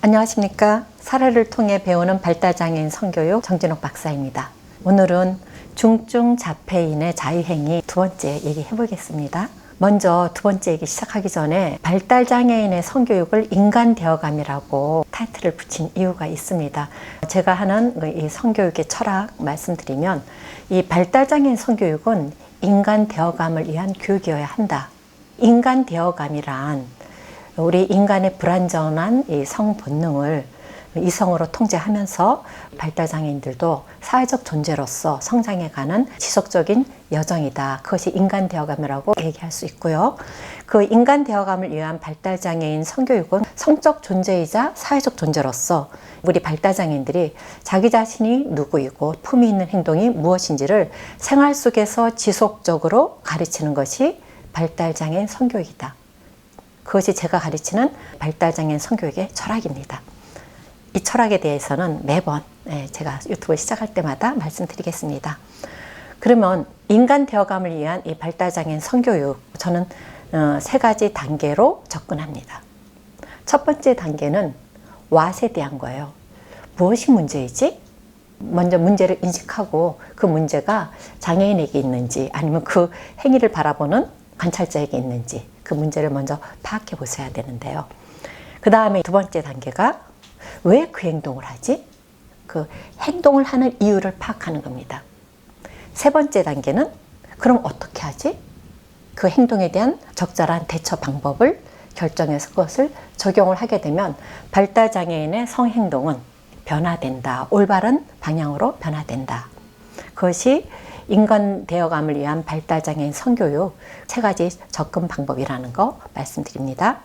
안녕하십니까. 사례를 통해 배우는 발달장애인 성교육 정진옥 박사입니다. 오늘은 중증 자폐인의 자유행위 두 번째 얘기해 보겠습니다. 먼저 두 번째 얘기 시작하기 전에 발달장애인의 성교육을 인간대어감이라고 타이틀을 붙인 이유가 있습니다. 제가 하는 이 성교육의 철학 말씀드리면 이 발달장애인 성교육은 인간대어감을 위한 교육이어야 한다. 인간대어감이란 우리 인간의 불완전한 이 성본능을 이성으로 통제하면서 발달장애인들도 사회적 존재로서 성장해가는 지속적인 여정이다. 그것이 인간대어감이라고 얘기할 수 있고요. 그 인간대어감을 위한 발달장애인 성교육은 성적 존재이자 사회적 존재로서 우리 발달장애인들이 자기 자신이 누구이고 품위 있는 행동이 무엇인지를 생활 속에서 지속적으로 가르치는 것이 발달장애인 성교육이다. 그것이 제가 가르치는 발달장애인 성교육의 철학입니다. 이 철학에 대해서는 매번 제가 유튜브를 시작할 때마다 말씀드리겠습니다. 그러면 인간대어감을 위한 이 발달장애인 성교육, 저는 세 가지 단계로 접근합니다. 첫 번째 단계는 what에 대한 거예요. 무엇이 문제이지? 먼저 문제를 인식하고 그 문제가 장애인에게 있는지 아니면 그 행위를 바라보는 관찰자에게 있는지 그 문제를 먼저 파악해 보셔야 되는데요. 그 다음에 두 번째 단계가 왜 그 행동을 하지? 그 행동을 하는 이유를 파악하는 겁니다. 세 번째 단계는 그럼 어떻게 하지? 그 행동에 대한 적절한 대처 방법을 결정해서 그것을 적용을 하게 되면 발달장애인의 성행동은 변화된다. 올바른 방향으로 변화된다. 그것이 인간대어감을 위한 발달장애인 성교육 세 가지 접근 방법이라는 거 말씀드립니다.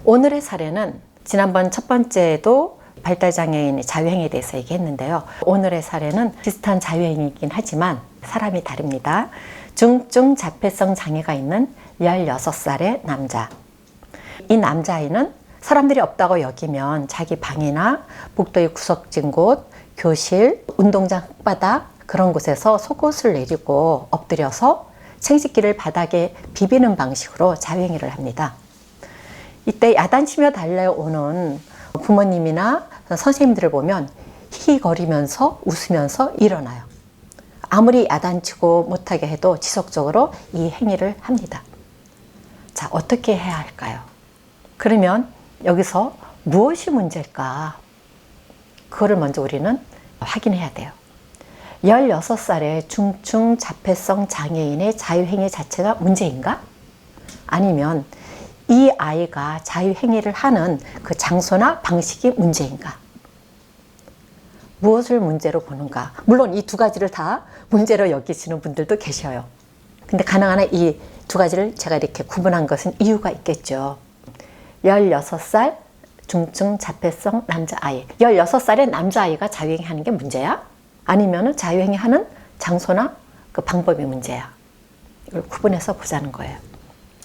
오늘의 사례는 지난번 첫 번째도 발달장애인의 자유행위에 대해서 얘기했는데요. 오늘의 사례는 비슷한 자유행위이긴 하지만 사람이 다릅니다. 중증 자폐성 장애가 있는 16살의 남자. 이 남자아이는 사람들이 없다고 여기면 자기 방이나 복도의 구석진 곳, 교실, 운동장 흙바닥 그런 곳에서 속옷을 내리고 엎드려서 생식기를 바닥에 비비는 방식으로 자유행위를 합니다. 이때 야단치며 달려오는 부모님이나 선생님들을 보면 히히거리면서 웃으면서 일어나요. 아무리 야단치고 못하게 해도 지속적으로 이 행위를 합니다. 자, 어떻게 해야 할까요? 그러면 여기서 무엇이 문제일까? 그거를 먼저 우리는 확인해야 돼요. 16살의 중증 자폐성 장애인의 자유행위 자체가 문제인가? 아니면 이 아이가 자유행위를 하는 그 장소나 방식이 문제인가? 무엇을 문제로 보는가? 물론 이 두 가지를 다 문제로 여기시는 분들도 계셔요. 근데 가능한 한 이 두 가지를 제가 이렇게 구분한 것은 이유가 있겠죠. 16살 중증 자폐성 남자아이. 16살의 남자아이가 자유행위 하는 게 문제야? 아니면 자유행위 하는 장소나 그 방법이 문제야? 이걸 구분해서 보자는 거예요.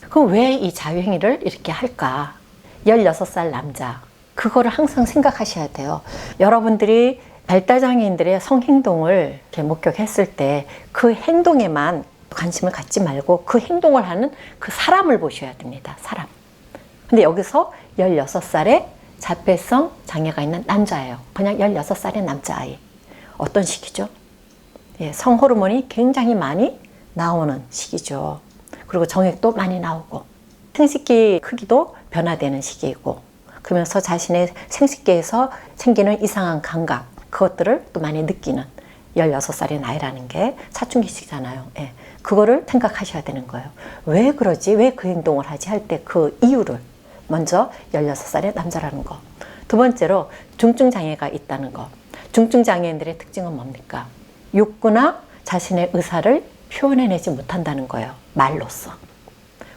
그럼 왜 이 자유행위를 이렇게 할까? 16살 남자. 그거를 항상 생각하셔야 돼요. 여러분들이 발달장애인들의 성행동을 이렇게 목격했을 때 그 행동에만 관심을 갖지 말고 그 행동을 하는 그 사람을 보셔야 됩니다. 사람. 근데 여기서 16살의 자폐성 장애가 있는 남자예요. 그냥 16살의 남자아이. 어떤 시기죠? 성호르몬이 굉장히 많이 나오는 시기죠. 그리고 정액도 많이 나오고 생식기 크기도 변화되는 시기이고 그러면서 자신의 생식기에서 생기는 이상한 감각 그것들을 또 많이 느끼는 16살의 나이라는 게 사춘기 시기잖아요. 그거를 생각하셔야 되는 거예요. 왜 그러지? 왜 그 행동을 하지? 할 때 그 이유를 먼저 16살의 남자라는 거. 두 번째로 중증 장애가 있다는 거. 중증 장애인들의 특징은 뭡니까? 욕구나 자신의 의사를 표현해내지 못한다는 거예요. 말로써.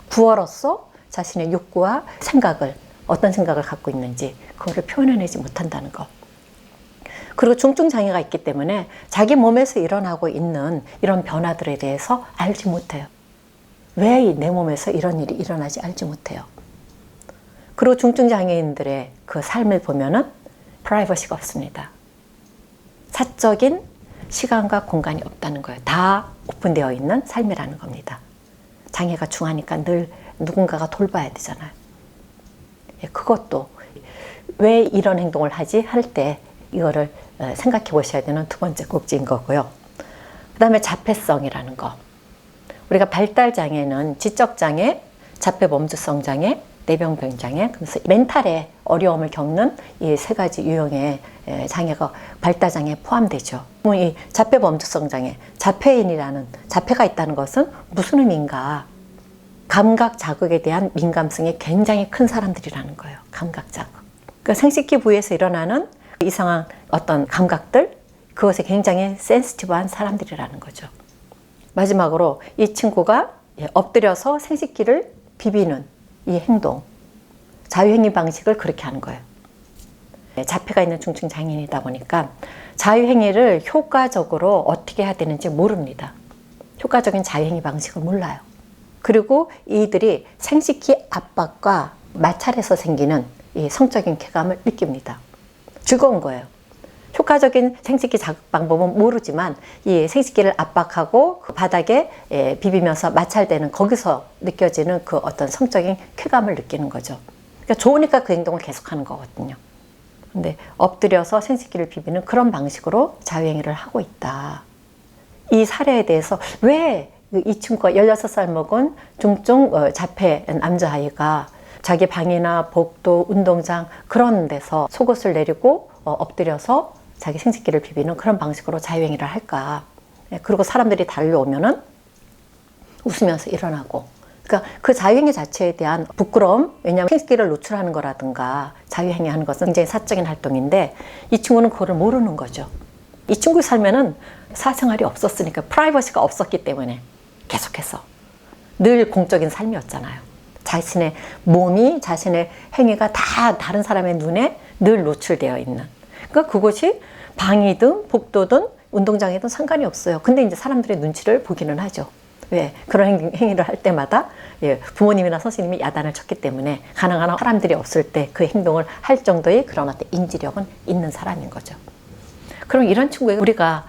구어로서 자신의 욕구와 생각을 어떤 생각을 갖고 있는지 그거를 표현해내지 못한다는 거. 그리고 중증 장애가 있기 때문에 자기 몸에서 일어나고 있는 이런 변화들에 대해서 알지 못해요. 왜 내 몸에서 이런 일이 일어나지 알지 못해요. 그리고 중증 장애인들의 그 삶을 보면은 프라이버시가 없습니다. 사적인 시간과 공간이 없다는 거예요. 다 오픈되어 있는 삶이라는 겁니다. 장애가 중하니까 늘 누군가가 돌봐야 되잖아요. 그것도 왜 이런 행동을 하지? 할 때 이거를 생각해 보셔야 되는 두 번째 꼭지인 거고요. 그 다음에 자폐성이라는 거. 우리가 발달장애는 지적장애, 자폐범주성장애, 내병변장애, 그래서 멘탈에 어려움을 겪는 이 세 가지 유형의 장애가 발달장애에 포함되죠. 이 자폐범주성장애, 자폐인이라는 자폐가 있다는 것은 무슨 의미인가? 감각 자극에 대한 민감성이 굉장히 큰 사람들이라는 거예요. 감각 자극. 그러니까 생식기 부위에서 일어나는 이상한 어떤 감각들, 그것에 굉장히 센시티브한 사람들이라는 거죠. 마지막으로 이 친구가 엎드려서 생식기를 비비는 이 행동, 자유행위 방식을 그렇게 하는 거예요. 자폐가 있는 중증 장애인이다 보니까 자유행위를 효과적으로 어떻게 해야 되는지 모릅니다. 효과적인 자유행위 방식을 몰라요. 그리고 이들이 생식기 압박과 마찰에서 생기는 이 성적인 쾌감을 느낍니다. 즐거운 거예요. 효과적인 생식기 자극 방법은 모르지만 이 생식기를 압박하고 그 바닥에 비비면서 마찰되는 거기서 느껴지는 그 어떤 성적인 쾌감을 느끼는 거죠. 그러니까 좋으니까 그 행동을 계속하는 거거든요. 근데 엎드려서 생식기를 비비는 그런 방식으로 자유행위를 하고 있다. 이 사례에 대해서 왜 이 친구가 16살 먹은 중증 자폐 남자아이가 자기 방이나 복도, 운동장 그런 데서 속옷을 내리고 엎드려서 자기 생식기를 비비는 그런 방식으로 자유행위를 할까? 그리고 사람들이 달려오면은 웃으면서 일어나고. 그러니까 그 자유행위 자체에 대한 부끄러움, 왜냐하면 생식기를 노출하는 거라든가 자유행위 하는 것은 굉장히 사적인 활동인데 이 친구는 그거를 모르는 거죠. 이 친구 살면은 사생활이 없었으니까, 프라이버시가 없었기 때문에 계속해서 늘 공적인 삶이었잖아요. 자신의 몸이, 자신의 행위가 다 다른 사람의 눈에 늘 노출되어 있는. 그러니까 그것이 방이든 복도든 운동장이든 상관이 없어요. 근데 이제 사람들의 눈치를 보기는 하죠. 왜? 그런 행위를 할 때마다 부모님이나 선생님이 야단을 쳤기 때문에 가능한 사람들이 없을 때 그 행동을 할 정도의 그런 어떤 인지력은 있는 사람인 거죠. 그럼 이런 친구에게 우리가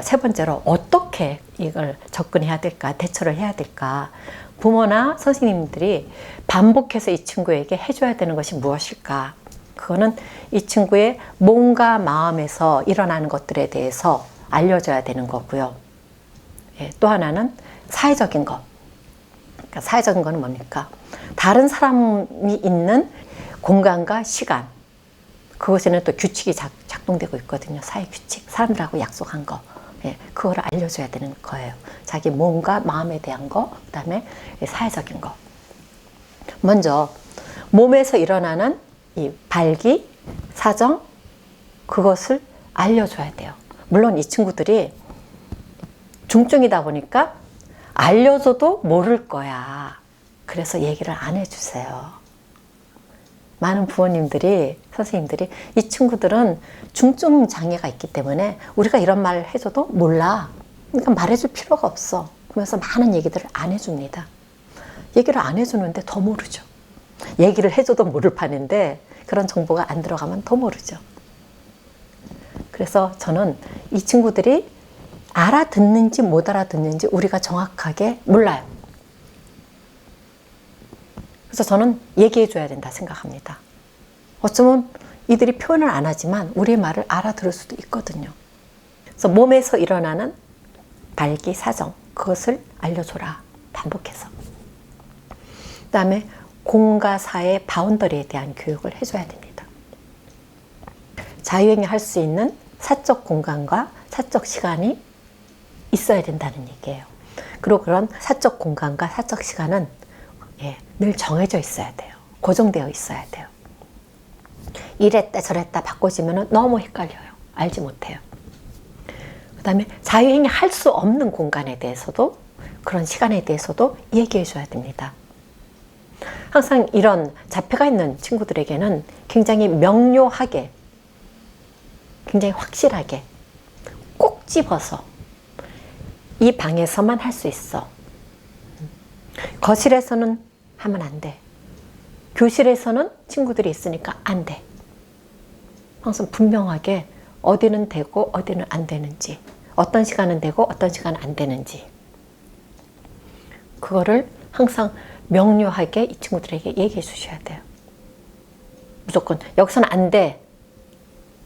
세 번째로 어떻게 이걸 접근해야 될까, 대처를 해야 될까? 부모나 선생님들이 반복해서 이 친구에게 해줘야 되는 것이 무엇일까? 그거는 이 친구의 몸과 마음에서 일어나는 것들에 대해서 알려줘야 되는 거고요. 또 하나는 사회적인 것. 그러니까 사회적인 거는 뭡니까? 다른 사람이 있는 공간과 시간. 그것에는 또 규칙이 작동되고 있거든요. 사회 규칙. 사람들하고 약속한 거. 그거를 알려줘야 되는 거예요. 자기 몸과 마음에 대한 거, 그 다음에 사회적인 거. 먼저 몸에서 일어나는 이 발기, 사정, 그것을 알려줘야 돼요. 물론 이 친구들이 중증이다 보니까 알려줘도 모를 거야. 그래서 얘기를 안 해주세요. 많은 부모님들이, 선생님들이 이 친구들은 중증 장애가 있기 때문에 우리가 이런 말을 해줘도 몰라. 그러니까 말해줄 필요가 없어. 그러면서 많은 얘기들을 안 해줍니다. 얘기를 안 해주는데 더 모르죠. 얘기를 해줘도 모를 판인데 그런 정보가 안 들어가면 더 모르죠. 그래서 저는 이 친구들이 알아듣는지 못 알아듣는지 우리가 정확하게 몰라요. 그래서 저는 얘기해 줘야 된다 생각합니다. 어쩌면 이들이 표현을 안 하지만 우리의 말을 알아들을 수도 있거든요. 그래서 몸에서 일어나는 발기, 사정, 그것을 알려줘라. 반복해서. 그 다음에 공과 사의 바운더리에 대한 교육을 해줘야 됩니다. 자유행위 할 수 있는 사적 공간과 사적 시간이 있어야 된다는 얘기예요. 그리고 그런 사적 공간과 사적 시간은 늘 정해져 있어야 돼요. 고정되어 있어야 돼요. 이랬다 저랬다 바꿔지면 너무 헷갈려요. 알지 못해요. 그 다음에 자유행위 할 수 없는 공간에 대해서도, 그런 시간에 대해서도 얘기해 줘야 됩니다. 항상 이런 자폐가 있는 친구들에게는 굉장히 명료하게, 굉장히 확실하게 꼭 집어서 이 방에서만 할 수 있어. 거실에서는 하면 안 돼. 교실에서는 친구들이 있으니까 안 돼. 항상 분명하게 어디는 되고 어디는 안 되는지, 어떤 시간은 되고 어떤 시간은 안 되는지, 그거를 항상 명료하게 이 친구들에게 얘기해 주셔야 돼요. 무조건 여기서는 안 돼.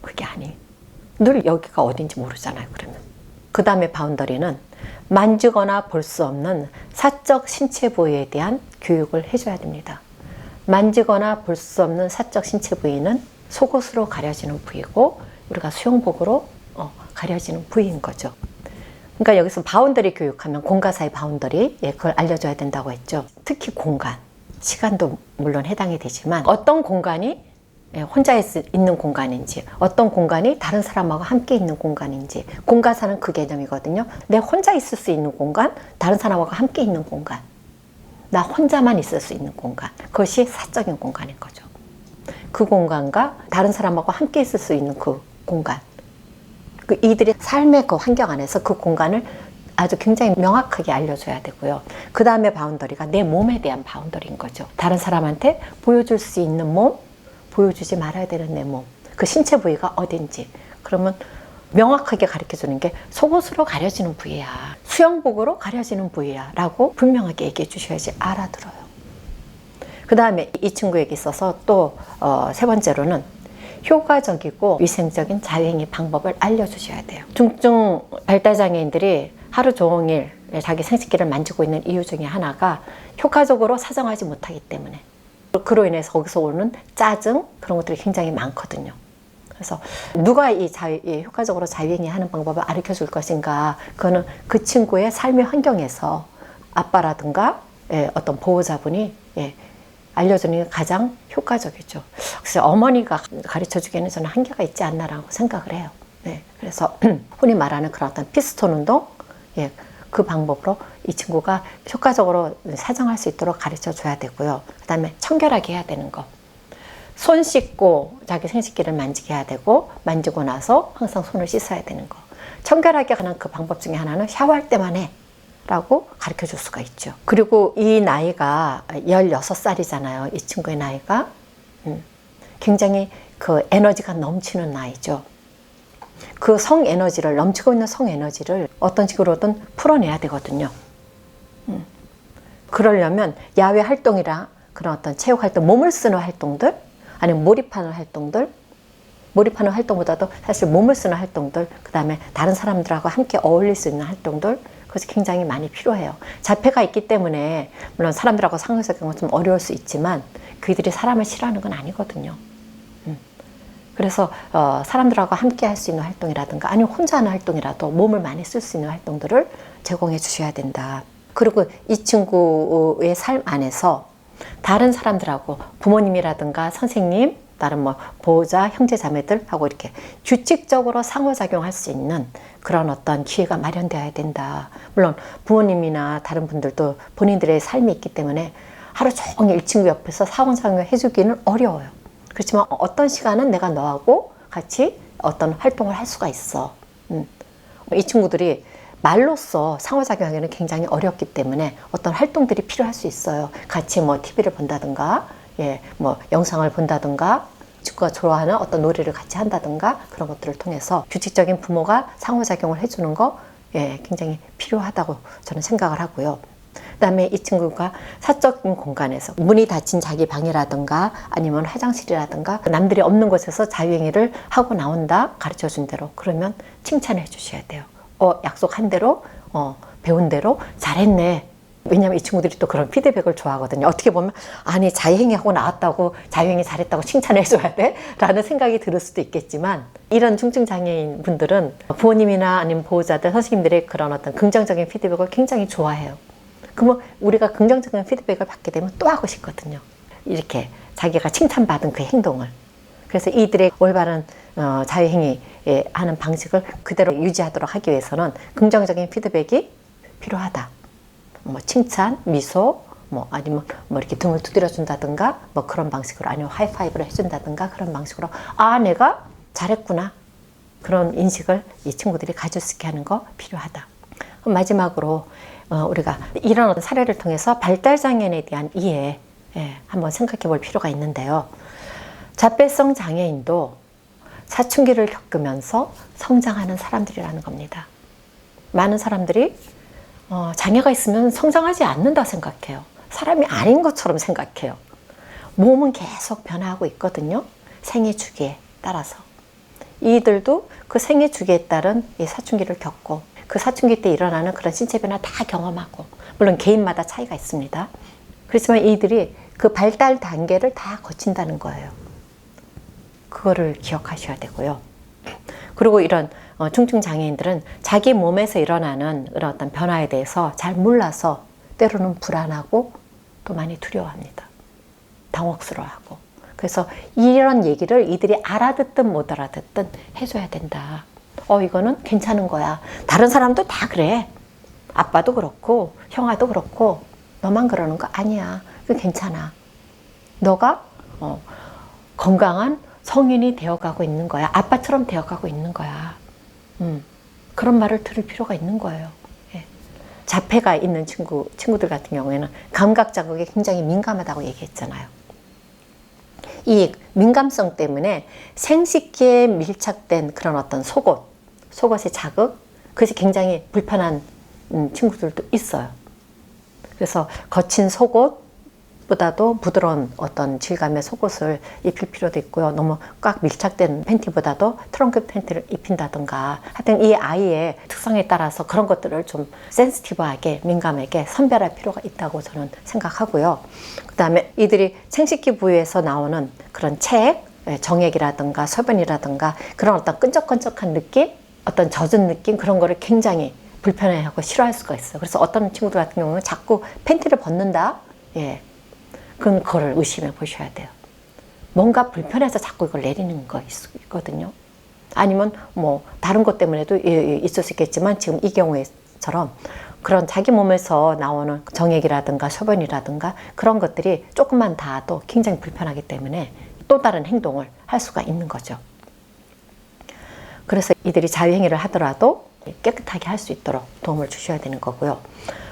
그게 아니에요. 늘 여기가 어딘지 모르잖아요. 그러면 그 다음에 바운더리는 만지거나 볼 수 없는 사적 신체 부위에 대한 교육을 해줘야 됩니다. 만지거나 볼 수 없는 사적 신체 부위는 속옷으로 가려지는 부위고 우리가 수영복으로 가려지는 부위인 거죠. 그러니까 여기서 바운더리 교육하면 공과 사이 바운더리, 그걸 알려줘야 된다고 했죠. 특히 공간, 시간도 물론 해당이 되지만 어떤 공간이 혼자 있는 공간인지, 어떤 공간이 다른 사람하고 함께 있는 공간인지, 공과사는 그 개념이거든요. 내 혼자 있을 수 있는 공간, 다른 사람하고 함께 있는 공간, 나 혼자만 있을 수 있는 공간, 그것이 사적인 공간인 거죠. 그 공간과 다른 사람하고 함께 있을 수 있는 그 공간, 이들의 삶의 그 환경 안에서 그 공간을 아주 굉장히 명확하게 알려줘야 되고요. 그 다음에 바운더리가 내 몸에 대한 바운더리인 거죠. 다른 사람한테 보여줄 수 있는 몸, 보여주지 말아야 되는 내 몸, 그 신체 부위가 어딘지, 그러면 명확하게 가르쳐주는 게 속옷으로 가려지는 부위야, 수영복으로 가려지는 부위야 라고 분명하게 얘기해 주셔야지 알아들어요. 그 다음에 이 친구에게 있어서 또 세 번째로는 효과적이고 위생적인 자유행위 방법을 알려주셔야 돼요. 중증 발달장애인들이 하루 종일 자기 생식기를 만지고 있는 이유 중에 하나가 효과적으로 사정하지 못하기 때문에, 그로 인해서 거기서 오는 짜증, 그런 것들이 굉장히 많거든요. 그래서 누가 이 효과적으로 자유행위 하는 방법을 가르쳐 줄 것인가, 그거는 그 친구의 삶의 환경에서 아빠라든가 어떤 보호자분이 알려주는 게 가장 효과적이죠. 그래서 어머니가 가르쳐 주기에는 저는 한계가 있지 않나라고 생각을 해요. 그래서 흔히 말하는 그런 어떤 피스톤 운동, 그 방법으로 이 친구가 효과적으로 사정할 수 있도록 가르쳐 줘야 되고요. 그 다음에 청결하게 해야 되는 거. 손 씻고 자기 생식기를 만지게 해야 되고, 만지고 나서 항상 손을 씻어야 되는 거. 청결하게 하는 그 방법 중에 하나는 샤워할 때만 해 라고 가르쳐 줄 수가 있죠. 그리고 이 나이가 16살이잖아요. 이 친구의 나이가. 굉장히 그 에너지가 넘치는 나이죠. 그 성에너지를, 넘치고 있는 성에너지를 어떤 식으로든 풀어내야 되거든요. 그러려면 야외 활동이랑 그런 어떤 체육 활동, 몸을 쓰는 활동들, 아니면 몰입하는 활동들, 몰입하는 활동보다도 사실 몸을 쓰는 활동들, 그 다음에 다른 사람들하고 함께 어울릴 수 있는 활동들, 그것이 굉장히 많이 필요해요. 자폐가 있기 때문에 물론 사람들하고 상호작용은 좀 어려울 수 있지만 그들이 사람을 싫어하는 건 아니거든요. 그래서 사람들하고 함께 할 수 있는 활동이라든가 아니면 혼자 하는 활동이라도 몸을 많이 쓸 수 있는 활동들을 제공해 주셔야 된다. 그리고 이 친구의 삶 안에서 다른 사람들하고 부모님이라든가 선생님, 다른 뭐 보호자, 형제 자매들하고 이렇게 규칙적으로 상호작용할 수 있는 그런 어떤 기회가 마련되어야 된다. 물론 부모님이나 다른 분들도 본인들의 삶이 있기 때문에 하루 종일 이 친구 옆에서 상호작용을 해주기는 어려워요. 그렇지만 어떤 시간은 내가 너하고 같이 어떤 활동을 할 수가 있어. 이 친구들이 말로써 상호작용하기는 굉장히 어렵기 때문에 어떤 활동들이 필요할 수 있어요. 같이 뭐 TV를 본다든가, 뭐 영상을 본다든가, 친구가 좋아하는 어떤 놀이를 같이 한다든가, 그런 것들을 통해서 규칙적인 부모가 상호작용을 해주는 거 굉장히 필요하다고 저는 생각을 하고요. 그 다음에 이 친구가 사적인 공간에서 문이 닫힌 자기 방이라든가 아니면 화장실이라든가 남들이 없는 곳에서 자유행위를 하고 나온다, 가르쳐 준 대로, 그러면 칭찬해 주셔야 돼요. 약속한 대로, 배운 대로 잘했네. 왜냐면 이 친구들이 또 그런 피드백을 좋아하거든요. 어떻게 보면 아니 자유행위 하고 나왔다고, 자유행위 잘했다고 칭찬해 줘야 돼? 라는 생각이 들을 수도 있겠지만, 이런 중증장애인 분들은 부모님이나 아니면 보호자들, 선생님들의 그런 어떤 긍정적인 피드백을 굉장히 좋아해요. 그러면 우리가 긍정적인 피드백을 받게 되면 또 하고 싶거든요. 이렇게 자기가 칭찬받은 그 행동을. 그래서 이들의 올바른 자유행위 하는 방식을 그대로 유지하도록 하기 위해서는 긍정적인 피드백이 필요하다. 뭐 칭찬, 미소, 뭐 아니면 뭐 이렇게 등을 두드려 준다든가, 뭐 그런 방식으로, 아니면 하이파이브를 해준다든가, 그런 방식으로 내가 잘했구나, 그런 인식을 이 친구들이 가질 수 있게 하는 거 필요하다. 그럼 마지막으로 우리가 이런 사례를 통해서 발달장애인에 대한 이해 한번 생각해 볼 필요가 있는데요. 자폐성 장애인도 사춘기를 겪으면서 성장하는 사람들이라는 겁니다. 많은 사람들이 장애가 있으면 성장하지 않는다 생각해요. 사람이 아닌 것처럼 생각해요. 몸은 계속 변화하고 있거든요. 생애 주기에 따라서. 이들도 그 생애 주기에 따른 이 사춘기를 겪고 그 사춘기 때 일어나는 그런 신체 변화 다 경험하고, 물론 개인마다 차이가 있습니다. 그렇지만 이들이 그 발달 단계를 다 거친다는 거예요. 그거를 기억하셔야 되고요. 그리고 이런 중증 장애인들은 자기 몸에서 일어나는 그런 어떤 변화에 대해서 잘 몰라서 때로는 불안하고 또 많이 두려워합니다. 당혹스러워하고. 그래서 이런 얘기를 이들이 알아듣든 못 알아듣든 해줘야 된다. 이거는 괜찮은 거야. 다른 사람도 다 그래. 아빠도 그렇고 형아도 그렇고 너만 그러는 거 아니야. 그거 괜찮아. 너가 건강한 성인이 되어가고 있는 거야. 아빠처럼 되어가고 있는 거야. 그런 말을 들을 필요가 있는 거예요. 예. 자폐가 있는 친구들 같은 경우에는 감각 자극에 굉장히 민감하다고 얘기했잖아요. 이 민감성 때문에 생식기에 밀착된 그런 어떤 속옷의 자극, 그것이 굉장히 불편한 친구들도 있어요. 그래서 거친 속옷보다도 부드러운 어떤 질감의 속옷을 입힐 필요도 있고요. 너무 꽉 밀착된 팬티보다도 트렁크 팬티를 입힌다든가, 하여튼 이 아이의 특성에 따라서 그런 것들을 좀 센시티브하게, 민감하게 선별할 필요가 있다고 저는 생각하고요. 그 다음에 이들이 생식기 부위에서 나오는 그런 정액이라든가 소변이라든가 그런 어떤 끈적끈적한 느낌, 어떤 젖은 느낌, 그런 거를 굉장히 불편해하고 싫어할 수가 있어요. 그래서 어떤 친구들 같은 경우는 자꾸 팬티를 벗는다? 예. 그럼 그거를 의심해 보셔야 돼요. 뭔가 불편해서 자꾸 이걸 내리는 거 있거든요. 아니면 뭐 다른 것 때문에도 있을 수 있겠지만, 지금 이 경우에처럼 그런 자기 몸에서 나오는 정액이라든가 소변이라든가 그런 것들이 조금만 닿아도 굉장히 불편하기 때문에 또 다른 행동을 할 수가 있는 거죠. 그래서 이들이 자유행위를 하더라도 깨끗하게 할 수 있도록 도움을 주셔야 되는 거고요.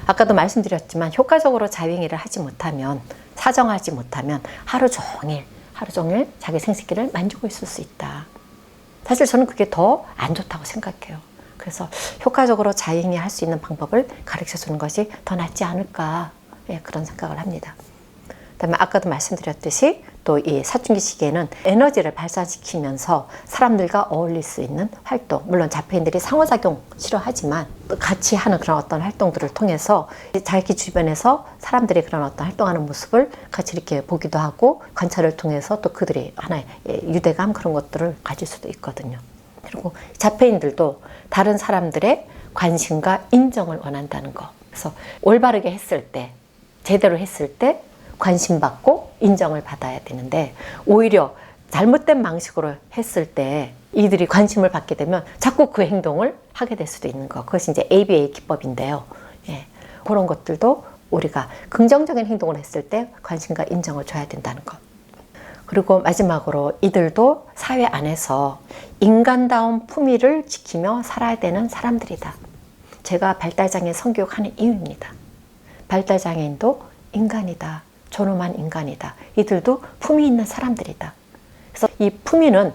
아까도 말씀드렸지만 효과적으로 자유행위를 하지 못하면, 사정하지 못하면 하루 종일 자기 생식기를 만지고 있을 수 있다. 사실 저는 그게 더 안 좋다고 생각해요. 그래서 효과적으로 자유행위 할 수 있는 방법을 가르쳐 주는 것이 더 낫지 않을까, 그런 생각을 합니다. 그다음에 아까도 말씀드렸듯이 또 이 사춘기 시기에는 에너지를 발산시키면서 사람들과 어울릴 수 있는 활동, 물론 자폐인들이 상호작용 싫어하지만 같이 하는 그런 어떤 활동들을 통해서 자기 주변에서 사람들이 그런 어떤 활동하는 모습을 같이 이렇게 보기도 하고, 관찰을 통해서 또 그들이 하나의 유대감, 그런 것들을 가질 수도 있거든요. 그리고 자폐인들도 다른 사람들의 관심과 인정을 원한다는 거. 그래서 올바르게 했을 때, 제대로 했을 때 관심받고 인정을 받아야 되는데, 오히려 잘못된 방식으로 했을 때 이들이 관심을 받게 되면 자꾸 그 행동을 하게 될 수도 있는 거. 그것이 이제 ABA 기법인데요. 그런 것들도 우리가 긍정적인 행동을 했을 때 관심과 인정을 줘야 된다는 것. 그리고 마지막으로 이들도 사회 안에서 인간다운 품위를 지키며 살아야 되는 사람들이다. 제가 발달장애인 성교육하는 이유입니다. 발달장애인도 인간이다. 존엄한 인간이다. 이들도 품위 있는 사람들이다. 그래서 이 품위는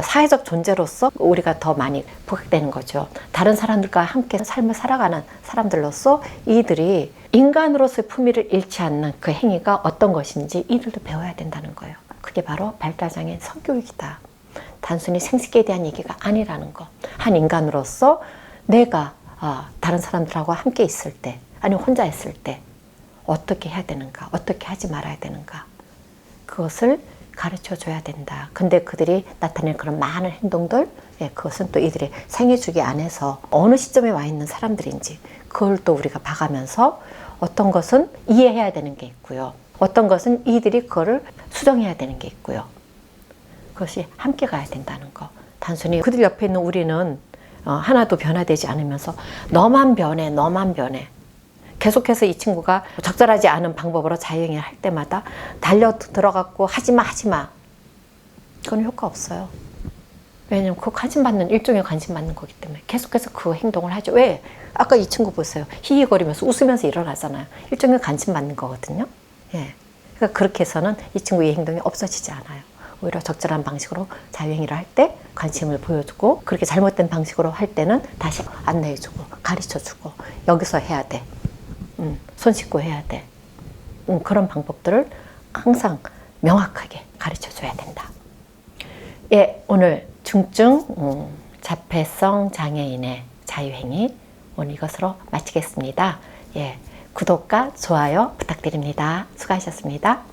사회적 존재로서 우리가 더 많이 부각되는 거죠. 다른 사람들과 함께 삶을 살아가는 사람들로서 이들이 인간으로서의 품위를 잃지 않는 그 행위가 어떤 것인지 이들도 배워야 된다는 거예요. 그게 바로 발달장애인 성교육이다. 단순히 생식기에 대한 얘기가 아니라는 거. 한 인간으로서 내가 다른 사람들하고 함께 있을 때, 아니면 혼자 있을 때 어떻게 해야 되는가, 어떻게 하지 말아야 되는가, 그것을 가르쳐 줘야 된다. 근데 그들이 나타내는 그런 많은 행동들, 그것은 또 이들의 생애 주기 안에서 어느 시점에 와 있는 사람들인지 그걸 또 우리가 봐가면서 어떤 것은 이해해야 되는 게 있고요, 어떤 것은 이들이 그거를 수정해야 되는 게 있고요. 그것이 함께 가야 된다는 거. 단순히 그들 옆에 있는 우리는 하나도 변화되지 않으면서 너만 변해 계속해서 이 친구가 적절하지 않은 방법으로 자유행위를 할 때마다 달려 들어갔고 하지마 그건 효과 없어요. 왜냐면 그 일종의 관심받는 거기 때문에 계속해서 그 행동을 하죠. 왜? 아까 이 친구 보세요. 히히거리면서 웃으면서 일어나잖아요. 일종의 관심받는 거거든요. 그러니까 그렇게 해서는 이 친구의 행동이 없어지지 않아요. 오히려 적절한 방식으로 자유행위를 할 때 관심을 보여주고, 그렇게 잘못된 방식으로 할 때는 다시 안내해주고 가르쳐주고, 여기서 해야 돼, 손 씻고 해야 돼, 그런 방법들을 항상 명확하게 가르쳐 줘야 된다. 예, 오늘 중증 자폐성 장애인의 자유행위 오늘 이것으로 마치겠습니다. 예, 구독과 좋아요 부탁드립니다. 수고하셨습니다.